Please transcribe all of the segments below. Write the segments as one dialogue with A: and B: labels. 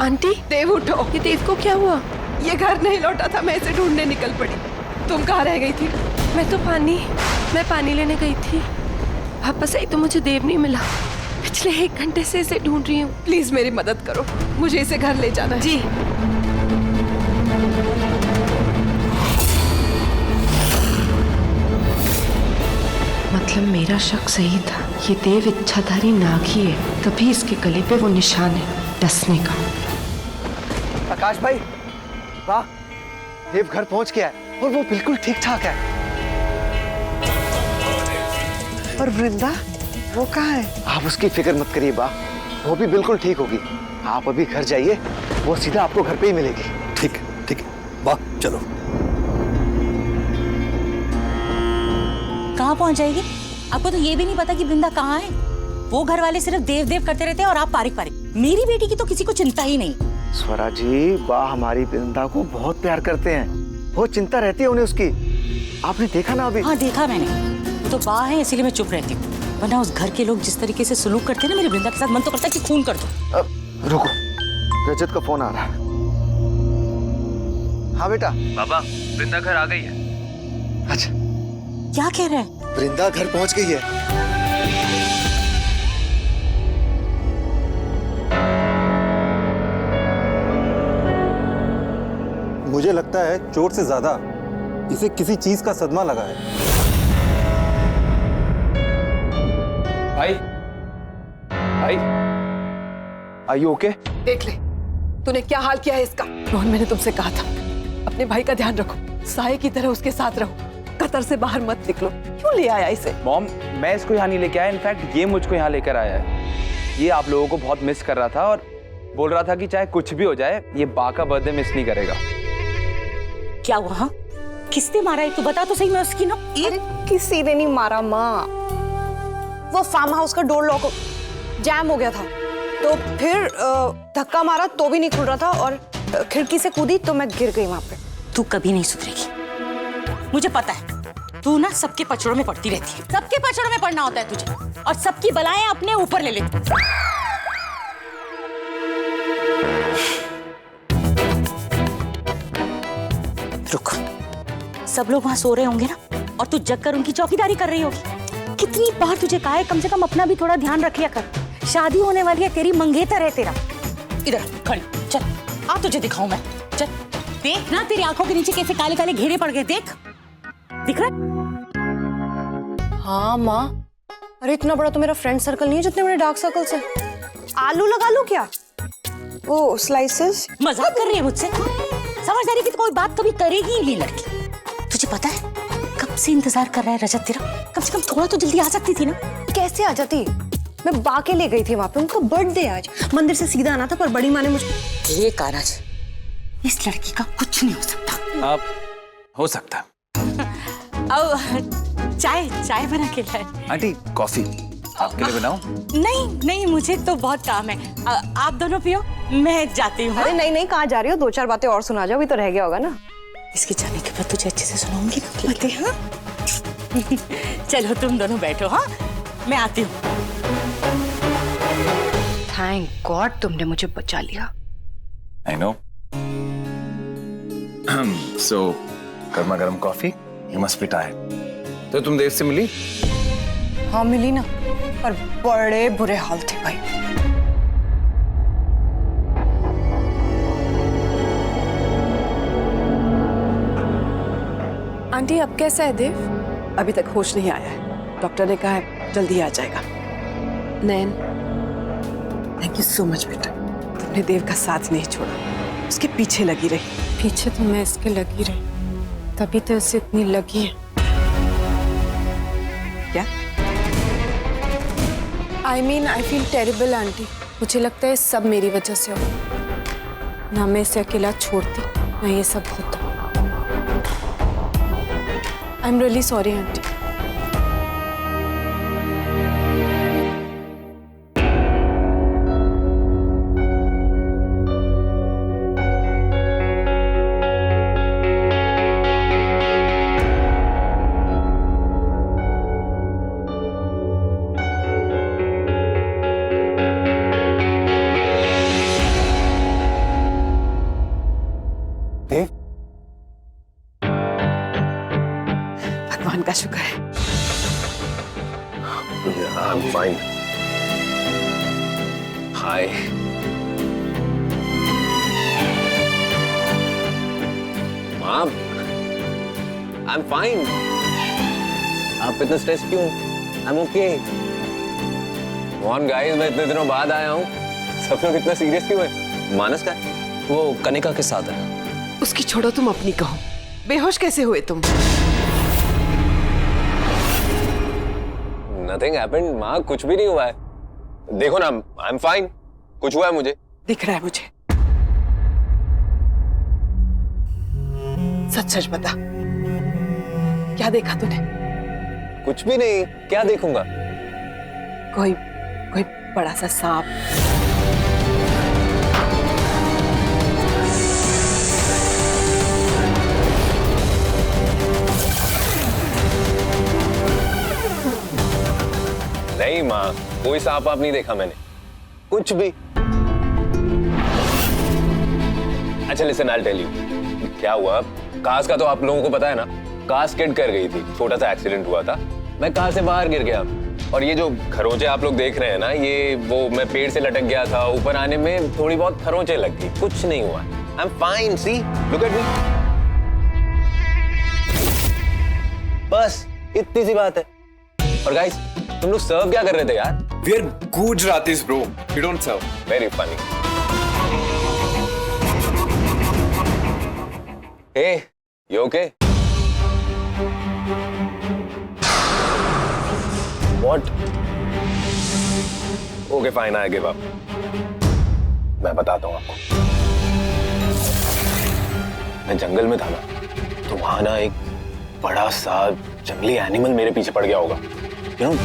A: Aunty,
B: देव उठो।
A: ये देव को क्या हुआ?
B: ये घर नहीं लौटा था, मैं इसे ढूंढने निकल पड़ी। तुम कहाँ रह गई थी?
A: मैं पानी लेने गई थी, वापस आई तो मुझे देव नहीं मिला। पिछले 1 घंटे से इसे ढूंढ रही हूँ।
B: प्लीज मेरी मदद करो, मुझे इसे घर ले जाना है।
A: जी। मतलब मेरा शक सही था, ये देव इच्छाधारी नाग ही है, तभी इसके गले पे वो निशान है डसने का।
C: आकाश भाई, वाह, देव घर पहुंच गया है और वो बिल्कुल ठीक ठाक है।
B: और वृंदा, वो कहाँ है?
C: आप उसकी फिक्र मत करिए बा, वो भी बिल्कुल ठीक होगी। आप अभी घर जाइए, वो सीधा आपको घर पे ही मिलेगी।
D: ठीक है बा, चलो।
E: कहाँ पहुंच जाएगी? आपको तो ये भी नहीं पता कि वृंदा कहाँ है। वो घर वाले सिर्फ देव देव करते रहते हैं और आप पारिक पारिक। मेरी बेटी की तो किसी को चिंता ही नहीं।
C: स्वरा जी, बा हमारी वृंदा को बहुत प्यार करते हैं, बहुत चिंता रहती है उन्हें उसकी। आपने देखा ना अभी?
E: हाँ देखा मैंने, तो बा है इसीलिए मैं चुप रहती हूँ, वरना उस घर के लोग जिस तरीके से सलूक करते हैं ना मेरी वृंदा के साथ, मन तो करता है कि खून कर दो।
C: रुको, रजत का फोन आ रहा है। हाँ बेटा।
F: बाबा, वृंदा घर आ गई है।
C: अच्छा,
E: क्या कह रहे हैं?
C: वृंदा घर पहुंच गई है।
D: मुझे लगता है चोट से ज्यादा इसे किसी चीज का सदमा लगा है।
F: भाई,
C: आर यू ओके?
B: देख ले, तूने क्या हाल किया है इसका। रोहन, मैंने तुमसे कहा था अपने भाई का ध्यान रखो, साये की तरह उसके साथ रहो, कतर से बाहर मत निकलो। क्यों ले आया इसे?
F: मॉम, मैं इसको यहाँ नहीं लेके आया, इनफैक्ट ये मुझको यहाँ लेकर आया है। ये आप लोगों को बहुत मिस कर रहा था और बोल रहा था कि चाहे कुछ भी हो जाए, ये बा का बर्थडे मिस नहीं करेगा।
E: क्या हुआ? हाँ, किसने मारा है? तू बता तो सही। मैं उसकी ना
G: किसी ने नहीं मारा माँ, वो फार्म हाउस का डोर लॉक जैम हो गया था, तो फिर धक्का मारा तो भी नहीं खुल रहा था और खिड़की से कूदी तो मैं गिर गई वहां पे।
E: तू कभी नहीं सुधरेगी, मुझे पता है। तू ना सबके पचड़ों में पड़ती रहती है, सबके पचड़ों में पड़ना होता है तुझे, और सबकी बलाएं अपने ऊपर ले लेती। रुक, सब लोग वहां सो रहे होंगे ना, और तू जग कर उनकी चौकीदारी कर रही होगी। कितनी बार तुझे कहा है कम से कम अपना भी थोड़ा ध्यान रख लिया कर। शादी होने वाली है तेरी, मंगेतर है तेरा। इधर खड़ी, चल आ तुझे दिखाऊं मैं। चल देख ना, तेरी आंखों के नीचे कैसे काले काले घेरे पड़ गए, देख, दिख रहा है?
G: हाँ माँ, अरे इतना बड़ा तो मेरा फ्रेंड सर्कल नहीं है जितने बड़े डार्क सर्कल्स हैं। आलू लगा लूं क्या? वो स्लाइसेस।
E: मजाक कर रही है मुझसे? समझदारी की तो कोई बात कभी करेगी ही नहीं लड़की। तुझे पता है कब से इंतजार कर रहा है रजत तेरा? कम से कम थोड़ा तो जल्दी आ सकती थी ना।
G: कैसे आ जाती? मैं बा के ले गई थी वहां पे, उनका बर्थडे आज, मंदिर से सीधा आना था, पर बड़ी माँ ने मुझे।
E: ये कारज, इस लड़की का कुछ नहीं हो सकता।
F: आप हो सकता।
E: अब चाय बना के लाए।
F: आंटी, कॉफी आपके लिए बनाऊं?
E: नहीं, मुझे तो बहुत काम है। आप दोनों पियो, मैं जाती हूँ।
G: अरे नहीं, कहाँ जा रही हो? 2-4 बातें और सुना जाओ, अभी तो रह गया होगा ना।
E: इसके जाने के बाद तुझे अच्छे से सुनाऊंगी ना बातें। हाँ चलो तुम दोनों बैठो, हाँ मैं आती हूँ।
A: थैंक गॉड तुमने मुझे बचा लिया।
F: I know. So, गर्मा गर्म coffee, you must be tired. तो तुम देव से मिली?
G: हाँ मिली ना, पर बड़े बुरे हाल थे भाई।
B: आंटी, अब कैसा है देव? अभी तक होश नहीं आया है, डॉक्टर ने कहा है जल्दी आ जाएगा। नैन, थैंक यू सो मच बेटा, तुमने देव का साथ नहीं छोड़ा, उसके पीछे लगी रही।
A: पीछे तो मैं इसके लगी रही, तभी तो इसे इतनी लगी है।
B: क्या?
A: I mean, I feel terrible aunty. मुझे लगता है सब मेरी वजह से हो। ना मैं इसे अकेला छोड़ती, ना ये सब होता। I'm really sorry aunty.
B: का शुक्र है।
H: I'm fine. Hi. Mom, I'm fine. आप इतना स्ट्रेस क्यों? I'm okay. Come on guys, मैं इतने दिनों बाद आया हूँ। सब लोग इतना सीरियस क्यों है? मानस का है? वो कनिका के साथ है।
B: उसकी छोड़ो, तुम अपनी कहो। बेहोश कैसे हुए तुम?
H: Nothing happened, माँ, कुछ भी नहीं हुआ है। देखो ना, I'm fine. कुछ हुआ है मुझे?
B: दिख रहा है मुझे। सच सच बता, क्या देखा तूने?
H: कुछ भी नहीं, क्या देखूंगा?
B: कोई कोई बड़ा सा सांप?
H: नहीं माँ, कोई सांप आप नहीं देखा मैंने, कुछ भी। अच्छा लिसन, I'll tell you क्या हुआ। कास का तो आप लोगों को पता है ना, कास स्किड कर गई थी, छोटा सा एक्सीडेंट हुआ था, मैं कार से बाहर गिर गया। और ये जो खरोंचे आप लोग देख रहे हैं ना, ये वो मैं पेड़ से लटक गया था, ऊपर आने में थोड़ी बहुत खरोंचे लग गई, कुछ नहीं हुआ। I'm fine, see, look at me। बस इतनी सी बात है। और गाइस, तुम लोग सर्व क्या कर रहे थे यार?
F: We are Gujaratis, bro. We don't serve.
H: Very funny. Hey, you okay? What? Okay, fine, I give up. मैं बताता हूँ आपको। मैं जंगल में था ना, तो वहां ना एक बड़ा सा जंगली एनिमल मेरे पीछे पड़ गया होगा, you know?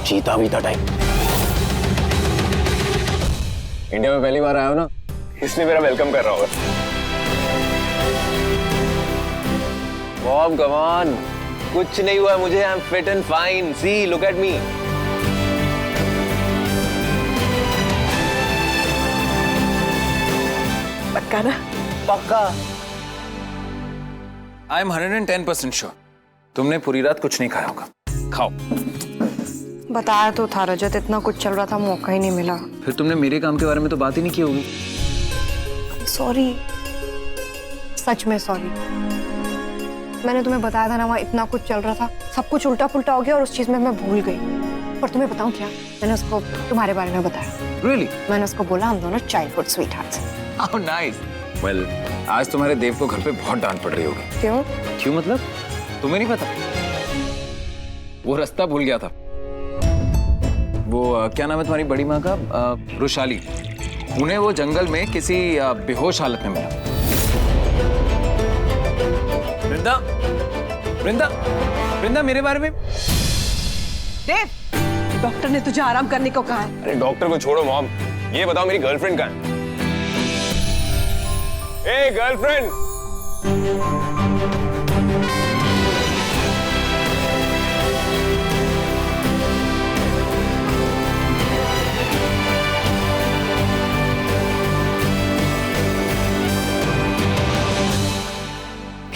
H: चीता वीता टाइप। इंडिया में पहली बार आया हो ना, इसलिए मेरा वेलकम कर रहा होगा। मॉम, कम ऑन, कुछ नहीं हुआ मुझे, I am fit and fine, see, look at me.
B: पक्का ना?
H: पक्का।
F: I am 110% sure. तुमने पूरी रात कुछ नहीं खाया होगा। खाओ।
G: बताया तो था रजत, इतना कुछ चल रहा था, मौका ही नहीं मिला।
F: फिर तुमने मेरे काम के बारे में तो बात ही नहीं की होगी।
G: सॉरी, सच में सॉरी। मैंने तुम्हें बताया था ना, वहाँ इतना कुछ चल रहा था, सब कुछ उल्टा पुल्टा हो गया और उस चीज में मैं भूल गई। और तुम्हें बताऊं क्या, मैंने उसको तुम्हारे बारे में बताया।
F: Really?
G: मैंने उसको बोला हम दोनों चाइल्डहुड स्वीटहार्ट्स हैं।
F: How nice. Well, आज तुम्हारे देव को घर पे बहुत डांट पड़ रही होगी।
G: क्यों?
F: क्यों मतलब? तुम्हें नहीं पता? वो रास्ता भूल गया था। वो क्या नाम है तुम्हारी बड़ी माँ का? रुशाली। उन्हें वो जंगल में किसी बेहोश हालत में मिला। वृंदा, वृंदा, वृंदा, मेरे बारे में।
B: देव, डॉक्टर ने तुझे आराम करने को कहा है।
H: अरे डॉक्टर को छोड़ो मॉम, ये बताओ मेरी गर्लफ्रेंड कहाँ है? ए गर्लफ्रेंड!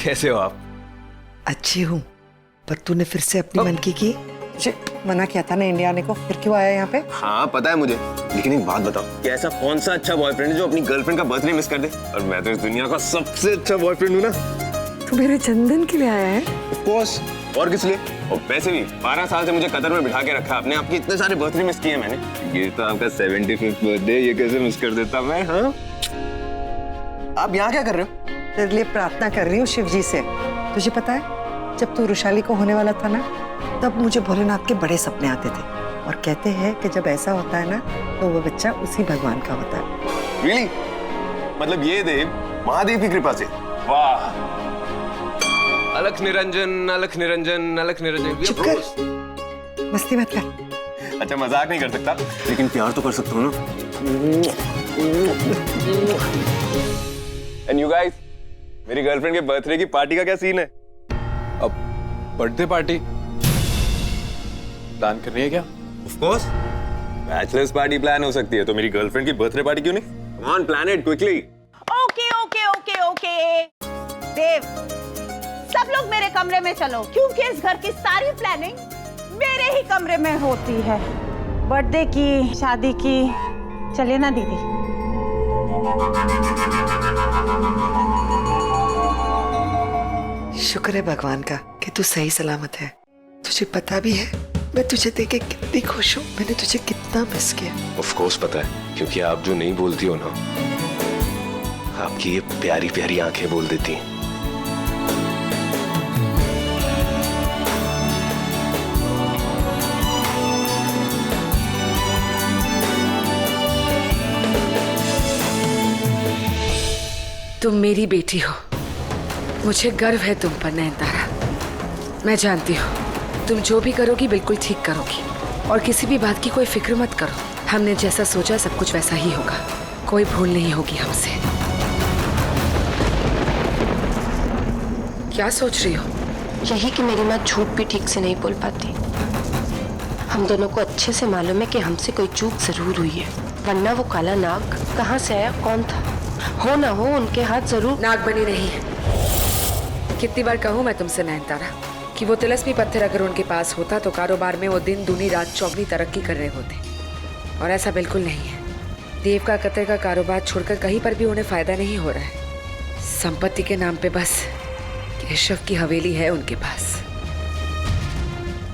F: कैसे हो आप?
I: अच्छी हूँ, पर तूने फिर से अपनी मन की मुझे मना किया था ना इंडिया आने को, फिर क्यों आया यहाँ पे?
H: हाँ पता है मुझे, लेकिन एक बात बताओ, कि ऐसा कौन सा अच्छा बॉयफ्रेंड है जो अपनी गर्लफ्रेंड का बर्थडे मिस कर दे? और मैं तो इस दुनिया का सबसे अच्छा बॉयफ्रेंड हूँ ना।
I: तू मेरे जन्मदिन के लिए आया है?
H: Of course, और किस लिए? और वैसे भी 12 साल से मुझे कतर में बिठा के रखा आपने, आपके इतने सारे बर्थडे मिस किए मैंने। ये तो आपका 75th बर्थडे, ये कैसे मिस कर देता मैं? हाँ, आप यहाँ क्या कर रहे हो?
I: तेरे लिए प्रार्थना कर रही हूँ शिव जी से। तुझे पता है, जब तू रुशाली को होने वाला था ना, तब मुझे भोलेनाथ के बड़े सपने आते थे, और कहते हैं कि जब ऐसा होता है ना, तो वो बच्चा उसी भगवान का होता है।
H: Really? मतलब ये देव महादेव की कृपा से? वाह! अलख निरंजन, अलख निरंजन, अलख निरंजन।
I: चुप कर, मस्ती मत कर।
H: अच्छा मजाक नहीं कर सकता, लेकिन प्यार तो कर सकता हूँ ना। And you guys, मेरी गर्लफ्रेंड के बर्थडे की पार्टी का क्या सीन है?
F: अब बर्थडे पार्टी प्लान कर रही है क्या?
H: Of course, bachelors party plan हो सकती है, तो मेरी गर्लफ्रेंड की बर्थडे पार्टी क्यों नहीं? Come on, plan it quickly.
E: Okay okay okay okay Dev,
J: सब लोग मेरे कमरे में चलो, क्योंकि इस घर की सारी प्लानिंग मेरे ही कमरे में होती है। बर्थडे की, शादी की, चले ना दीदी।
I: शुक्र है भगवान का कि तू सही सलामत है। तुझे पता भी है मैं तुझे देख के कितनी खुश हूँ, मैंने तुझे कितना मिस किया।
H: ऑफ कोर्स पता है, क्योंकि आप जो नहीं बोलती हो ना, आपकी ये प्यारी प्यारी आंखें बोल देती हैं।
B: तुम मेरी बेटी हो, मुझे गर्व है तुम पर नयनतारा। मैं जानती हूँ तुम जो भी करोगी बिल्कुल ठीक करोगी, और किसी भी बात की कोई फिक्र मत करो। हमने जैसा सोचा सब कुछ वैसा ही होगा, कोई भूल नहीं होगी हमसे। क्या सोच रही हो?
K: यही कि मेरी माँ झूठ भी ठीक से नहीं बोल पाती। हम दोनों को अच्छे से मालूम है कि हमसे कोई चूक जरूर हुई है, वरना वो काला नाग कहाँ से आया, कौन था? हो ना हो उनके हाथ जरूर
B: नाग बनी नहीं है। कितनी बार कहूँ मैं तुमसे नयनतारा कि वो तिलस्मी पत्थर अगर उनके पास होता तो कारोबार में वो दिन दूनी रात चौगनी तरक्की कर रहे होते, और ऐसा बिल्कुल नहीं है। देव का कतरे का कारोबार छोड़कर कहीं पर भी उन्हें फायदा नहीं हो रहा है। संपत्ति के नाम पे बस केशव की हवेली है उनके पास,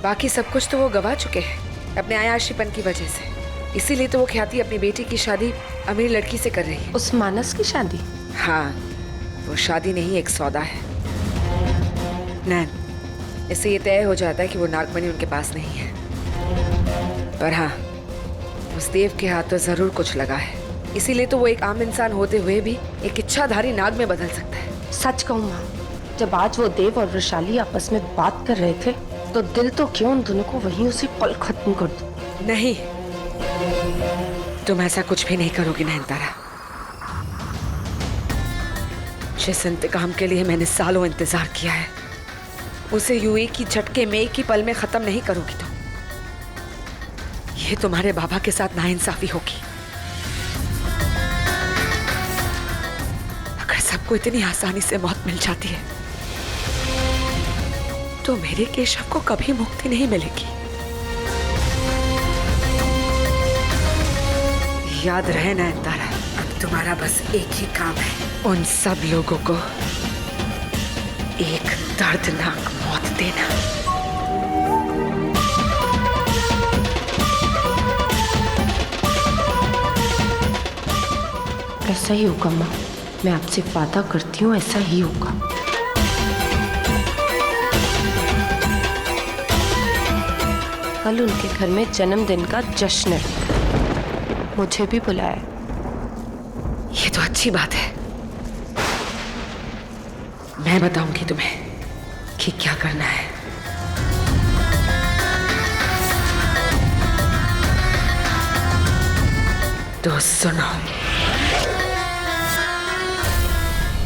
B: बाकी सब कुछ तो वो गवा चुके हैं अपने आयाशीपन की वजह से। इसीलिए तो वो ख्याति अपनी बेटी की शादी अमीर लड़की से कर रही है।
K: उस मानस की शादी?
B: हाँ, वो शादी नहीं एक सौदा है नैन। इससे ये तय हो जाता है कि वो नागमणि उनके पास नहीं है, पर हाँ उस देव के हाथ तो जरूर कुछ लगा है। इसीलिए तो वो एक आम इंसान होते हुए भी एक इच्छाधारी नाग में बदल सकता है।
K: सच कहूँ माँ, जब आज वो देव और वृषाली आपस में बात कर रहे थे तो दिल तो क्यों उन दोनों को वहीं उसी पल खत्म कर दो।
B: नहीं, तुम ऐसा कुछ भी नहीं करोगी नयनतारा। जिस इंतकाम के लिए मैंने सालों इंतजार किया है उसे यूं एक ही झटके में, एक ही पल में खत्म नहीं करोगी तुम। ये तुम्हारे बाबा के साथ नाइंसाफी होगी। अगर सबको इतनी आसानी से मौत मिल जाती है तो मेरे केशव को कभी मुक्ति नहीं मिलेगी। याद रहे नयनतारा, अब तुम्हारा बस एक ही काम है, उन सब लोगों को एक दर्दनाक मौत देना।
K: ऐसा ही होगा माँ, मैं आपसे वादा करती हूँ ऐसा ही होगा। कल उनके घर में जन्मदिन का जश्न है, मुझे भी बुलाया।
B: ये तो अच्छी बात है। मैं बताऊंगी तुम्हें कि क्या करना है। तो सुनो।